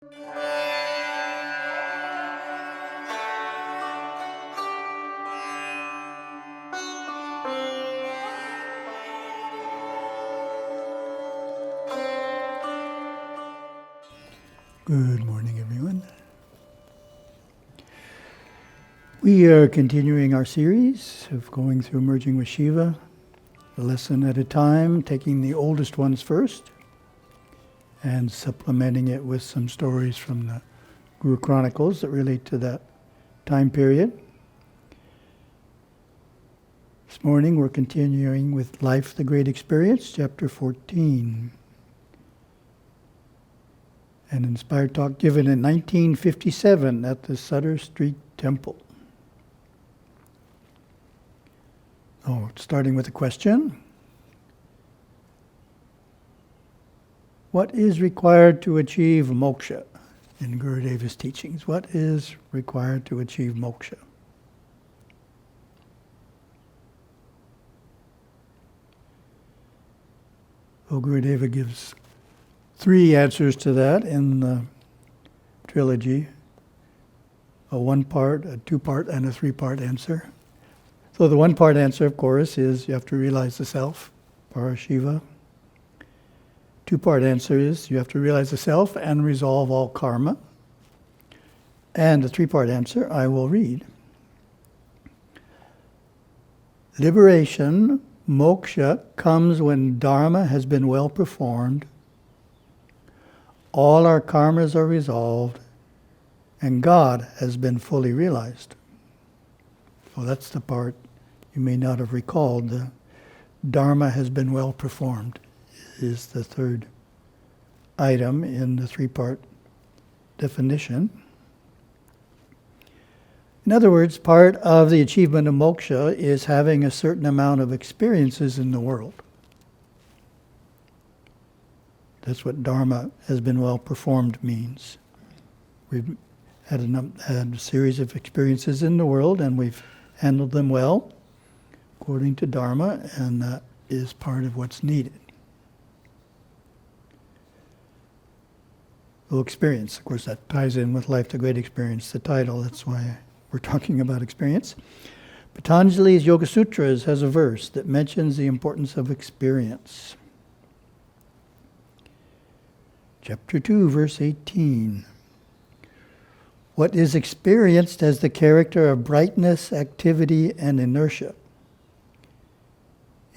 Good morning, everyone. We are continuing our series of going through Merging with Shiva, a lesson at a time, taking the oldest ones first and supplementing it with some stories from the Guru Chronicles that relate to that time period. This morning we're continuing with Life, the Great Experience, chapter 14. An inspired talk given in 1957 at the Sutter Street Temple. Starting with a question. What is required to achieve moksha in Gurudeva's teachings? What is required to achieve moksha? Gurudeva gives 3 answers to that in the trilogy, a 1-part, a 2-part, and a 3-part answer. So the 1-part answer, of course, is you have to realize the self, Parashiva. 2-part answer is you have to realize the self and resolve all karma. And the 3-part answer I will read. Liberation, moksha, comes when dharma has been well performed, all our karmas are resolved, and God has been fully realized. So that's the part you may not have recalled. The dharma has been well performed is the 3rd item in the 3-part definition. In other words, part of the achievement of moksha is having a certain amount of experiences in the world. That's what dharma has been well performed means. We've had a series of experiences in the world, and we've handled them well, according to dharma, and that is part of what's needed. Well, experience, of course, that ties in with Life, the Great Experience, the title. That's why we're talking about experience. Patanjali's Yoga Sutras has a verse that mentions the importance of experience. Chapter 2, verse 18. What is experienced has the character of brightness, activity, and inertia.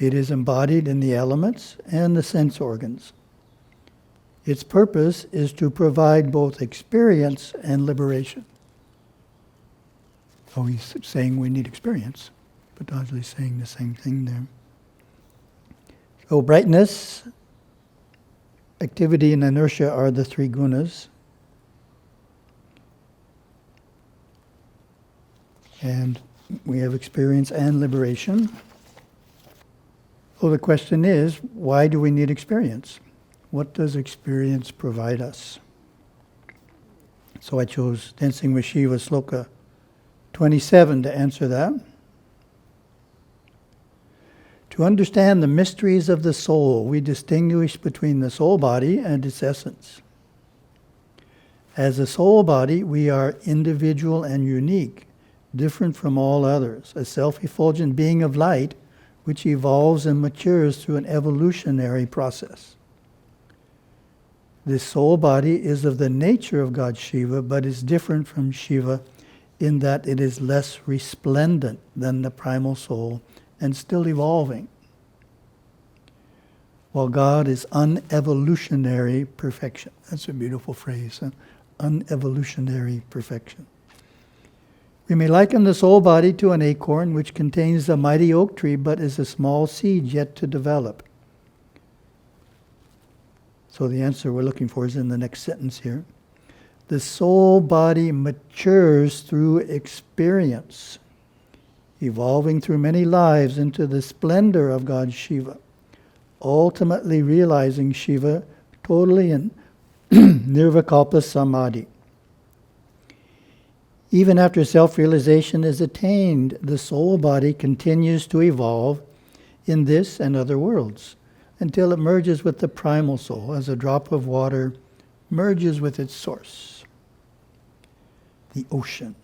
It is embodied in the elements and the sense organs. Its purpose is to provide both experience and liberation. So he's saying we need experience. Patanjali's saying the same thing there. So brightness, activity, and inertia are the 3 gunas. And we have experience and liberation. So the question is, why do we need experience? What does experience provide us? So I chose Dancing with Shiva Sloka 27 to answer that. To understand the mysteries of the soul, we distinguish between the soul body and its essence. As a soul body, we are individual and unique, different from all others, a self-effulgent being of light which evolves and matures through an evolutionary process. This soul body is of the nature of God Shiva, but is different from Shiva in that it is less resplendent than the primal soul and still evolving. While God is unevolutionary perfection. That's a beautiful phrase, huh? Unevolutionary perfection. We may liken the soul body to an acorn which contains the mighty oak tree but is a small seed yet to develop. So the answer we're looking for is in the next sentence here. The soul body matures through experience, evolving through many lives into the splendor of God Shiva, ultimately realizing Shiva totally in Nirvikalpa Samadhi. Even after self-realization is attained, the soul body continues to evolve in this and other worlds until it merges with the primal soul as a drop of water merges with its source, the ocean.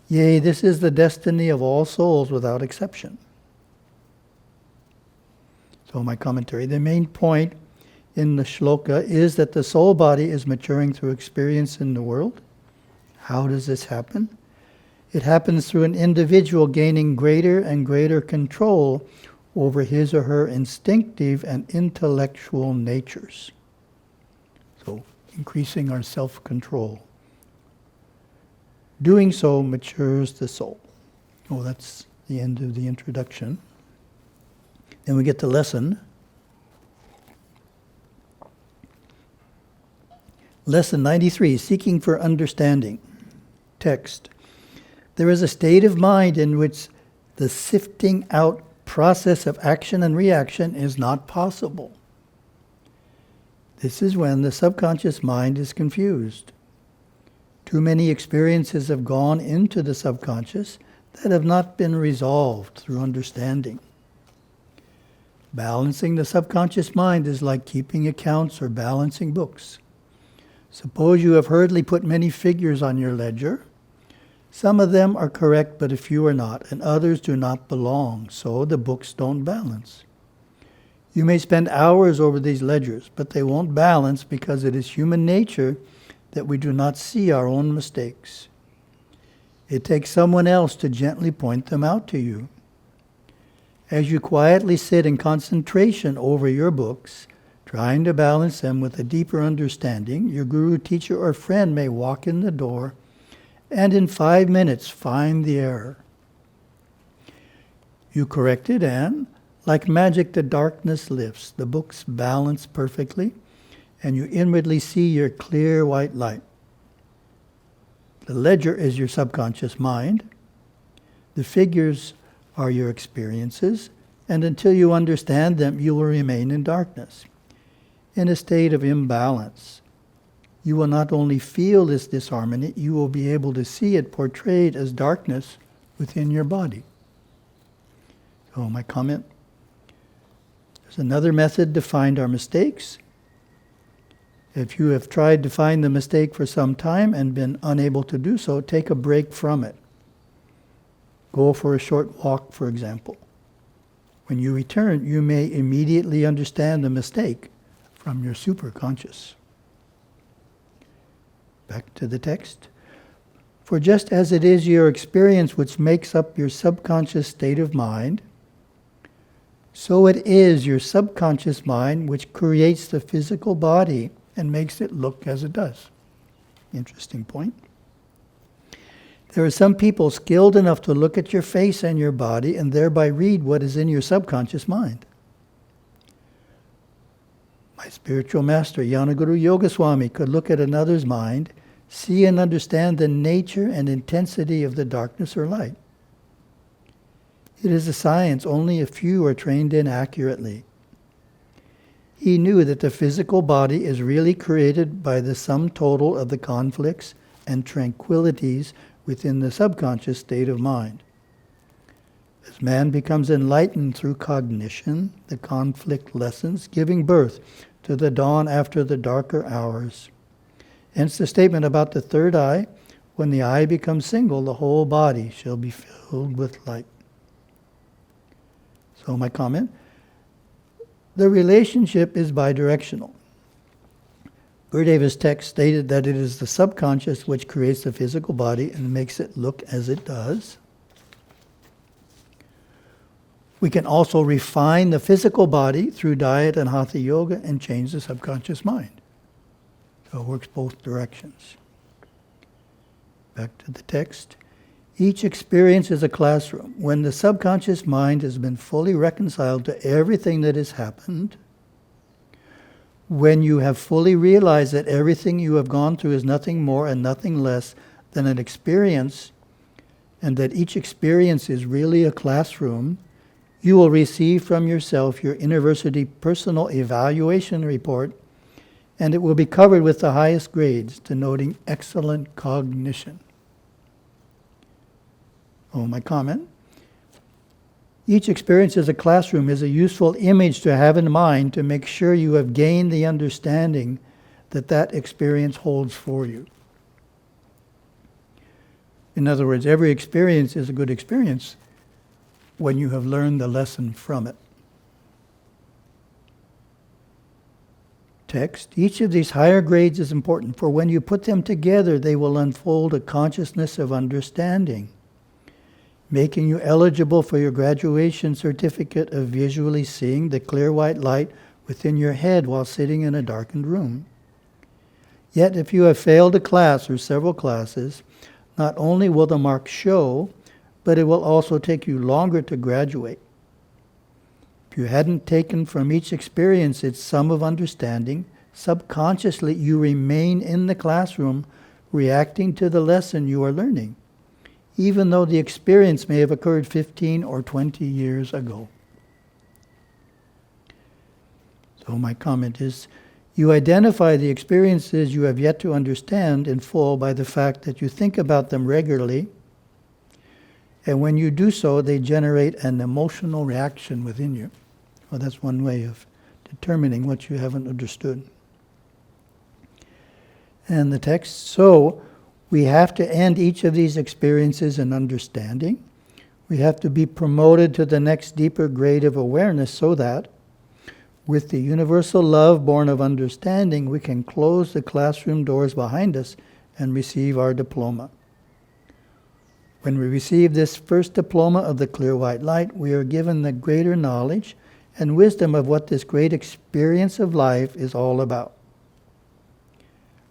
Yea, this is the destiny of all souls without exception. So my commentary, the main point in the shloka is that the soul body is maturing through experience in the world. How does this happen? It happens through an individual gaining greater and greater control over his or her instinctive and intellectual natures. So, increasing our self-control. Doing so matures the soul. Oh, that's the end of the introduction. Then we get to lesson. Lesson 93, Seeking for Understanding. Text. There is a state of mind in which the sifting out process of action and reaction is not possible. This is when the subconscious mind is confused. Too many experiences have gone into the subconscious that have not been resolved through understanding. Balancing the subconscious mind is like keeping accounts or balancing books. Suppose you have hurriedly put many figures on your ledger. Some of them are correct, but a few are not, and others do not belong, so the books don't balance. You may spend hours over these ledgers, but they won't balance because it is human nature that we do not see our own mistakes. It takes someone else to gently point them out to you. As you quietly sit in concentration over your books, trying to balance them with a deeper understanding, your guru, teacher, or friend may walk in the door and in 5 minutes find the error. You correct it and, like magic, the darkness lifts. The books balance perfectly and you inwardly see your clear white light. The ledger is your subconscious mind. The figures are your experiences, and until you understand them, you will remain in darkness, in a state of imbalance. You will not only feel this disharmony, you will be able to see it portrayed as darkness within your body. So my comment, there's another method to find our mistakes. If you have tried to find the mistake for some time and been unable to do so, take a break from it. Go for a short walk, for example. When you return, you may immediately understand the mistake from your superconscious. Back to the text. For just as it is your experience which makes up your subconscious state of mind, so it is your subconscious mind which creates the physical body and makes it look as it does. Interesting point. There are some people skilled enough to look at your face and your body and thereby read what is in your subconscious mind. My spiritual master, Yanaguru Yogaswami, could look at another's mind, see and understand the nature and intensity of the darkness or light. It is a science only a few are trained in accurately. He knew that the physical body is really created by the sum total of the conflicts and tranquilities within the subconscious state of mind. As man becomes enlightened through cognition, the conflict lessens, giving birth to the dawn after the darker hours. Hence the statement about the third eye, when the eye becomes single, the whole body shall be filled with light. So my comment, the relationship is bidirectional. Gurudeva's text stated that it is the subconscious which creates the physical body and makes it look as it does. We can also refine the physical body through diet and hatha yoga and change the subconscious mind. So it works both directions. Back to the text. Each experience is a classroom. When the subconscious mind has been fully reconciled to everything that has happened, when you have fully realized that everything you have gone through is nothing more and nothing less than an experience, and that each experience is really a classroom, you will receive from yourself your university personal evaluation report, and it will be covered with the highest grades, denoting excellent cognition. Oh, my comment. Each experience as a classroom is a useful image to have in mind to make sure you have gained the understanding that experience holds for you. In other words, every experience is a good experience when you have learned the lesson from it. Text. Each of these higher grades is important, for when you put them together, they will unfold a consciousness of understanding, making you eligible for your graduation certificate of visually seeing the clear white light within your head while sitting in a darkened room. Yet if you have failed a class or several classes, not only will the mark show, but it will also take you longer to graduate. If you hadn't taken from each experience its sum of understanding, subconsciously you remain in the classroom reacting to the lesson you are learning, even though the experience may have occurred 15 or 20 years ago. So my comment is, you identify the experiences you have yet to understand in full by the fact that you think about them regularly, and when you do so, they generate an emotional reaction within you. Well, that's one way of determining what you haven't understood. And the text, so we have to end each of these experiences in understanding. We have to be promoted to the next deeper grade of awareness so that, with the universal love born of understanding, we can close the classroom doors behind us and receive our diploma. When we receive this first diploma of the clear white light, we are given the greater knowledge and wisdom of what this great experience of life is all about.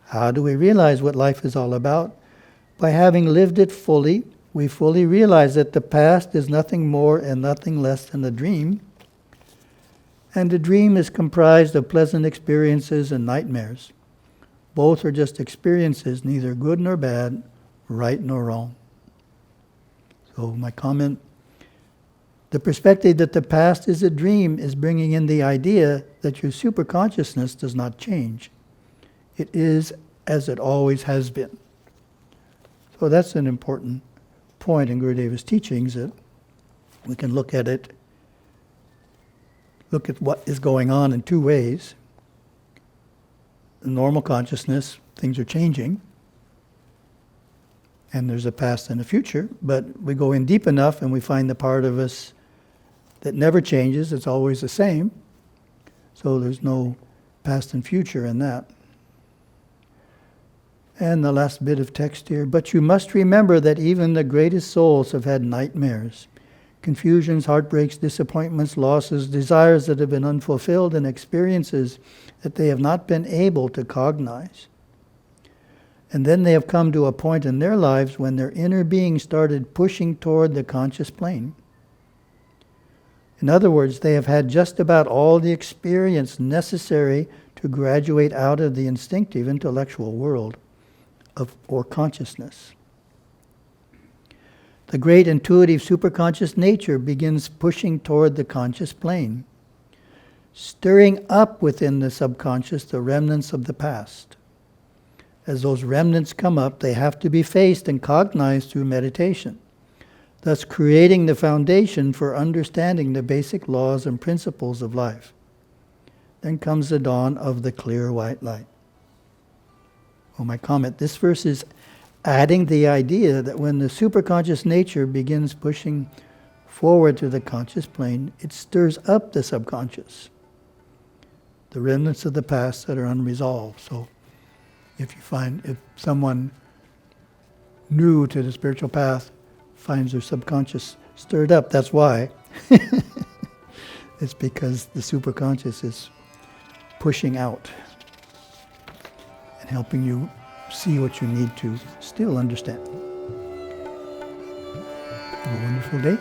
How do we realize what life is all about? By having lived it fully, we fully realize that the past is nothing more and nothing less than a dream, and a dream is comprised of pleasant experiences and nightmares. Both are just experiences, neither good nor bad, right nor wrong. So my comment, the perspective that the past is a dream is bringing in the idea that your superconsciousness does not change. It is as it always has been. So that's an important point in Gurudeva's teachings, that we can look at what is going on in two ways. In normal consciousness, things are changing, and there's a past and a future, but we go in deep enough and we find the part of us that never changes, it's always the same, so there's no past and future in that. And the last bit of text here, but you must remember that even the greatest souls have had nightmares, confusions, heartbreaks, disappointments, losses, desires that have been unfulfilled, and experiences that they have not been able to cognize. And then they have come to a point in their lives when their inner being started pushing toward the conscious plane. In other words, they have had just about all the experience necessary to graduate out of the instinctive intellectual world or consciousness. The great intuitive superconscious nature begins pushing toward the conscious plane, stirring up within the subconscious the remnants of the past. As those remnants come up, they have to be faced and cognized through meditation, thus creating the foundation for understanding the basic laws and principles of life. Then comes the dawn of the clear white light. Oh, my comment, this verse is adding the idea that when the superconscious nature begins pushing forward to the conscious plane, it stirs up the subconscious, the remnants of the past that are unresolved. So if someone new to the spiritual path finds their subconscious stirred up, that's why. It's because the superconscious is pushing out and helping you see what you need to still understand. Have a wonderful day.